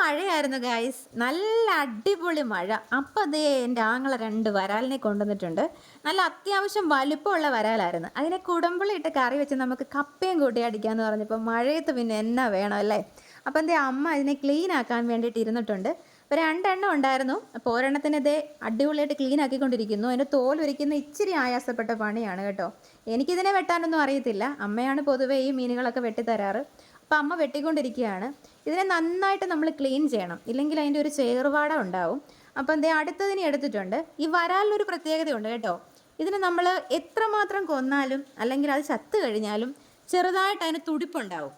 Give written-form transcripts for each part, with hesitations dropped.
മഴയായിരുന്നു ഗൈസ്, നല്ല അടിപൊളി മഴ. അപ്പം അതേ എൻ്റെ ആങ്ങളെ 2 വരാലിനെ കൊണ്ടുവന്നിട്ടുണ്ട്. നല്ല അത്യാവശ്യം വലിപ്പമുള്ള വരാലായിരുന്നു. അതിനെ കുടമ്പുളി ഇട്ട് കറി വെച്ച് നമുക്ക് കപ്പയും കൂട്ടി അടിക്കാമെന്ന് പറഞ്ഞപ്പോൾ മഴയത്ത് പിന്നെ എന്നാ വേണം അല്ലേ. അപ്പം എൻ്റെ അമ്മ ഇതിനെ ക്ലീൻ ആക്കാൻ വേണ്ടിയിട്ട് ഇരുന്നിട്ടുണ്ട്. അപ്പോൾ 2 എണ്ണം ഉണ്ടായിരുന്നു. അപ്പോൾ ഒരെണ്ണത്തിന് ഇതേ അടിപൊളിയായിട്ട് ക്ലീൻ ആക്കിക്കൊണ്ടിരിക്കുന്നു. അതിൻ്റെ തോൽ ഉരിക്കുന്ന ഇച്ചിരി ആയാസപ്പെട്ട പണിയാണ് കേട്ടോ. എനിക്കിതിനെ വെട്ടാനൊന്നും അറിയത്തില്ല. അമ്മയാണ് പൊതുവേ ഈ മീനുകളൊക്കെ വെട്ടിത്തരാറ്. അപ്പം അമ്മ വെട്ടിക്കൊണ്ടിരിക്കുകയാണ്. ഇതിനെ നന്നായിട്ട് നമ്മൾ ക്ലീൻ ചെയ്യണം, ഇല്ലെങ്കിൽ അതിൻ്റെ ഒരു ചേറുവാട ഉണ്ടാവും. അപ്പം എന്തേ അടുത്തതിനെ എടുത്തിട്ടുണ്ട്. ഈ വരാലിനൊരു പ്രത്യേകതയുണ്ട് കേട്ടോ. ഇതിന് നമ്മൾ എത്രമാത്രം കൊന്നാലും അല്ലെങ്കിൽ അത് ചത്തു കഴിഞ്ഞാലും ചെറുതായിട്ട് അതിന് തുടിപ്പുണ്ടാവും.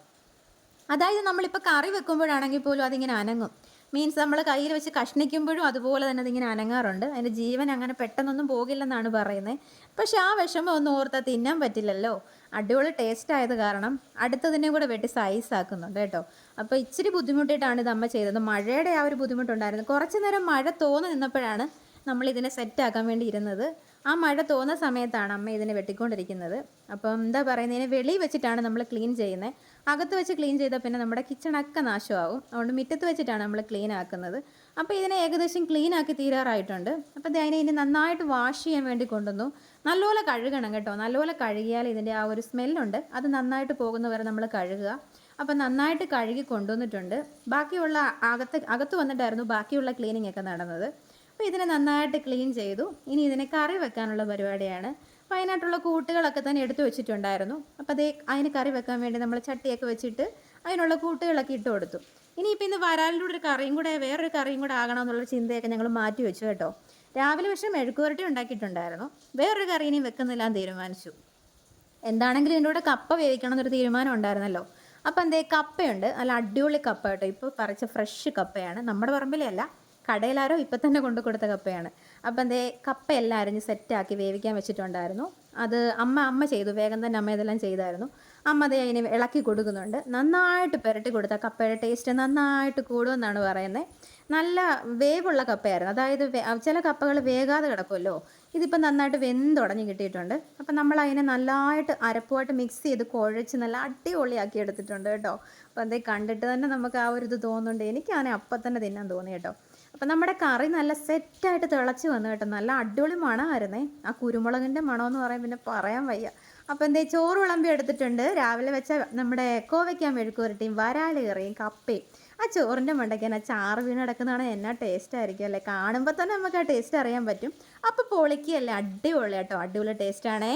അതായത് നമ്മളിപ്പോൾ കറി വെക്കുമ്പോഴാണെങ്കിൽ പോലും അതിങ്ങനെ അനങ്ങും. മീൻസ് നമ്മൾ കയ്യിൽ വെച്ച് കഷ്ണിക്കുമ്പോഴും അതുപോലെ തന്നെ അതിങ്ങനെ അനങ്ങാറുണ്ട്. അതിൻ്റെ ജീവൻ അങ്ങനെ പെട്ടെന്നൊന്നും പോകില്ലെന്നാണ് പറയുന്നത്. പക്ഷെ ആ വിഷമം ഒന്നും ഓർത്താൽ തിന്നാൻ പറ്റില്ലല്ലോ. അടിപൊളി ടേസ്റ്റ് ആയത് കാരണം അടുത്തതിനെ കൂടെ വെട്ടി സൈസ് ആക്കുന്നുണ്ട് കേട്ടോ. അപ്പോൾ ഇച്ചിരി ബുദ്ധിമുട്ടിയിട്ടാണ് ഇത് അമ്മ ചെയ്തത്. മഴയുടെ ആ ഒരു ബുദ്ധിമുട്ടുണ്ടായിരുന്നു. കുറച്ച് നേരം മഴ തോന്നി നിന്നപ്പോഴാണ് നമ്മളിതിനെ സെറ്റാക്കാൻ വേണ്ടി ഇരുന്നത്. ആ മഴ തോന്നുന്ന സമയത്താണ് അമ്മ ഇതിനെ വെട്ടിക്കൊണ്ടിരിക്കുന്നത്. അപ്പം എന്താ പറയുന്നത്, ഇതിനെ വെളിയിൽ വെച്ചിട്ടാണ് നമ്മൾ ക്ലീൻ ചെയ്യുന്നത്. അകത്ത് വെച്ച് ക്ലീൻ ചെയ്താൽ പിന്നെ നമ്മുടെ കിച്ചണൊക്കെ നാശമാവും. അതുകൊണ്ട് മുറ്റത്ത് വെച്ചിട്ടാണ് നമ്മൾ ക്ലീൻ ആക്കുന്നത്. അപ്പോൾ ഇതിനെ ഏകദേശം ക്ലീൻ ആക്കി തീരാറായിട്ടുണ്ട്. അപ്പോൾ അതിനെ ഇനി നന്നായിട്ട് വാഷ് ചെയ്യാൻ വേണ്ടി കൊണ്ടുവന്നു. നല്ലപോലെ കഴുകണം കേട്ടോ. നല്ലപോലെ കഴുകിയാൽ ഇതിൻ്റെ ആ ഒരു സ്മെല്ലുണ്ട്, അത് നന്നായിട്ട് പോകുന്നവരെ നമ്മൾ കഴുകുക. അപ്പം നന്നായിട്ട് കഴുകി കൊണ്ടുവന്നിട്ടുണ്ട്. ബാക്കിയുള്ള അകത്ത് വന്നിട്ടായിരുന്നു ബാക്കിയുള്ള ക്ലീനിങ് ഒക്കെ നടന്നത്. അപ്പോൾ ഇതിനെ നന്നായിട്ട് ക്ലീൻ ചെയ്തു. ഇനി ഇതിനെ കറി വെക്കാനുള്ള പരിപാടിയാണ്. അപ്പോൾ അതിനായിട്ടുള്ള കൂട്ടുകളൊക്കെ തന്നെ എടുത്തു വെച്ചിട്ടുണ്ടായിരുന്നു. അപ്പോൾ അതിന് കറി വെക്കാൻ വേണ്ടി നമ്മൾ ചട്ടിയൊക്കെ വെച്ചിട്ട് അതിനുള്ള കൂട്ടുകളൊക്കെ ഇട്ട് കൊടുത്തു. ഇനിയിപ്പോൾ ഇന്ന് വരാലിലൂടെ ഒരു കറിയും കൂടെ, വേറൊരു കറിയും കൂടെ ആകണമെന്നുള്ള ചിന്തയൊക്കെ ഞങ്ങൾ മാറ്റി വെച്ചു കേട്ടോ. രാവിലെ പക്ഷേ മെഴുക്കുവരട്ടി ഉണ്ടാക്കിയിട്ടുണ്ടായിരുന്നു. വേറൊരു കറി ഇനി വെക്കുന്നില്ലാന്ന് തീരുമാനിച്ചു. എന്താണെങ്കിലും ഇതിൻ്റെ കൂടെ കപ്പ വേവിക്കണം എന്നൊരു തീരുമാനം ഉണ്ടായിരുന്നല്ലോ. അപ്പോൾ കപ്പയുണ്ട്, നല്ല അടിപൊളി കപ്പ കേട്ടോ. ഇപ്പോൾ പറിച്ച ഫ്രഷ് കപ്പയാണ്, നമ്മുടെ പറമ്പിലെ അല്ല, കടയിലാരോ ഇപ്പം തന്നെ കൊണ്ടു കൊടുത്ത കപ്പയാണ്. അപ്പം കപ്പയെല്ലാം അരിഞ്ഞ് സെറ്റാക്കി വേവിക്കാൻ വെച്ചിട്ടുണ്ടായിരുന്നു. അത് അമ്മ ചെയ്തു, വേഗം തന്നെ അമ്മ ഇതെല്ലാം ചെയ്തായിരുന്നു. അമ്മ അതിനെ ഇളക്കി കൊടുക്കുന്നുണ്ട്. നന്നായിട്ട് പുരട്ടി കൊടുത്താൽ കപ്പയുടെ ടേസ്റ്റ് നന്നായിട്ട് കൂടുമെന്നാണ് പറയുന്നത്. നല്ല വേവുള്ള കപ്പയായിരുന്നു. അതായത് ചില കപ്പകൾ വേകാതെ കിടക്കുമല്ലോ, ഇതിപ്പോൾ നന്നായിട്ട് വെന്തുടഞ്ഞ് കിട്ടിയിട്ടുണ്ട്. അപ്പം നമ്മൾ അതിനെ നല്ലതായിട്ട് അരപ്പുമായിട്ട് മിക്സ് ചെയ്ത് കുഴച്ച് നല്ല അടിപൊളിയാക്കി എടുത്തിട്ടുണ്ട് കേട്ടോ. അപ്പം കണ്ടിട്ട് തന്നെ നമുക്ക് ആ ഒരു ഇത് തോന്നുന്നുണ്ട്. എനിക്കാണെ അപ്പം തന്നെ തിന്നാൻ തോന്നി കേട്ടോ. അപ്പം നമ്മുടെ കറി നല്ല സെറ്റായിട്ട് തിളച്ച് വന്നു കേട്ടോ. നല്ല അടിപൊളി മണമായിരുന്നേ. ആ കുരുമുളകിൻ്റെ മണമെന്ന് പറയാൻ പിന്നെ പറയാൻ വയ്യ. അപ്പം ചോറ് വിളമ്പി എടുത്തിട്ടുണ്ട്. രാവിലെ വെച്ച നമ്മുടെ കോവയ്ക്കാൻ മെഴുക്കുവരട്ടിയും വരാൽ കറിയും കപ്പയും. ആ ചോറിൻ്റെ മണ്ടയ്ക്കാൻ ആ ചാറ് വീണ് കിടക്കുന്നതാണ്. എന്നാ ടേസ്റ്റ് ആയിരിക്കും അല്ലേ. കാണുമ്പോൾ തന്നെ നമുക്ക് ആ ടേസ്റ്റ് അറിയാൻ പറ്റും. അപ്പോൾ പൊളിക്കുകയല്ലേ, അടിപൊളി കേട്ടോ, അടിപൊളി ടേസ്റ്റാണേ.